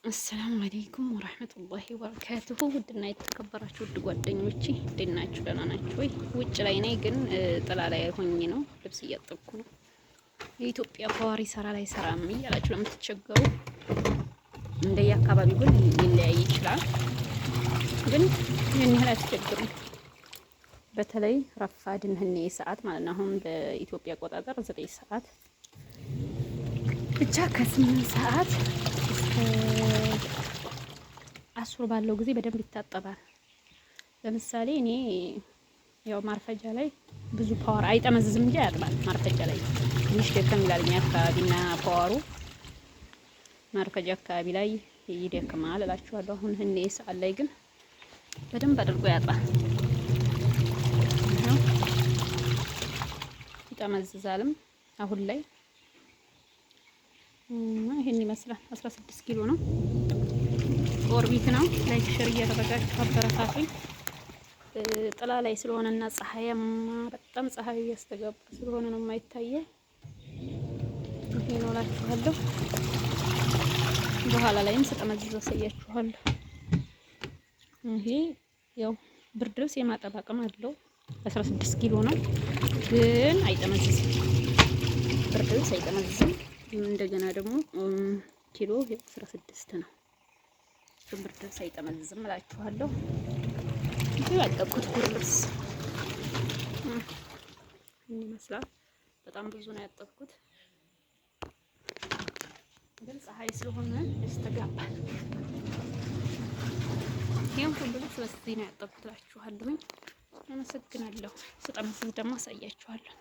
አሰላሙ አለይኩም ወራህመቱላሂ ወበረካቱሁ። ውድና የተከበራችሁ ውድ ጓደኞቼ እንዴት ናችሁ? ደህና ናችሁ ወይ? ውጭ ላይ ነኝ ግን ጥላ ላይ ሆኜ ነው ልብስ እያጠብኩ ነው። የኢትዮጵያ ፓወር ይሰራ ላይ ሰራም እያላችሁ ለምትቸገሩ እንደየ አካባቢው ግን ሊለያይ ይችላል። ግን ይህን ያህል አያስቸግሩም። በተለይ ረፋድን ህኔ ሰዓት ማለት ነው። አሁን በኢትዮጵያ አቆጣጠር 9 ሰዓት ብቻ ከ8 ሰዓት አስር ባለው ጊዜ በደንብ ይታጠባል። ለምሳሌ እኔ ያው ማርፈጃ ላይ ብዙ ፓወር አይጠመዝዝም እንጂ ያጥባል። ማርፈጃ ላይ ትንሽ ደከም ይላል። እኛ አካባቢና ፓወሩ ማርፈጃ አካባቢ ላይ ይደክማል እላችኋለሁ። አሁን እኔ ሰዓት ላይ ግን በደንብ አድርጎ ያጥባል። ይጠመዝዛልም አሁን ላይ ይሄን ይመስላል። 16 ኪሎ ነው። ኦርቢት ነው። ላይክ ሼር እያደረጋችሁ አበረታቱኝ። ጥላ ላይ ስለሆነና ፀሐያማ በጣም ፀሐይ እያስተጋባ ስለሆነ ነው የማይታየው። ይሄ ነው እላችኋለሁ። በኋላ ላይም ስጠመዝዘው አሳያችኋለሁ። ይሄ ያው ብርድ ልብስ የማጠብ አቅም አለው። 16 ኪሎ ነው ግን አይጠመዝዝም። ብርድ ልብስ አይጠመዝዝም። እንደገና ደግሞ ኪሎ 16 ነው። ብርድ ልብስ አይጠመዝዝም እላችኋለሁ። ያጠብኩት ብርድ ልብስ ይመስላል። በጣም ብዙ ነው ያጠብኩት፣ ግን ፀሐይ ስለሆነ ያስተጋባል። ይሄን ሁሉ ልብስ በዚህ ነው ያጠብኩት እላችኋለሁ። አመሰግናለሁ። ስጠመዝዝ ደግሞ አሳያችኋለሁ።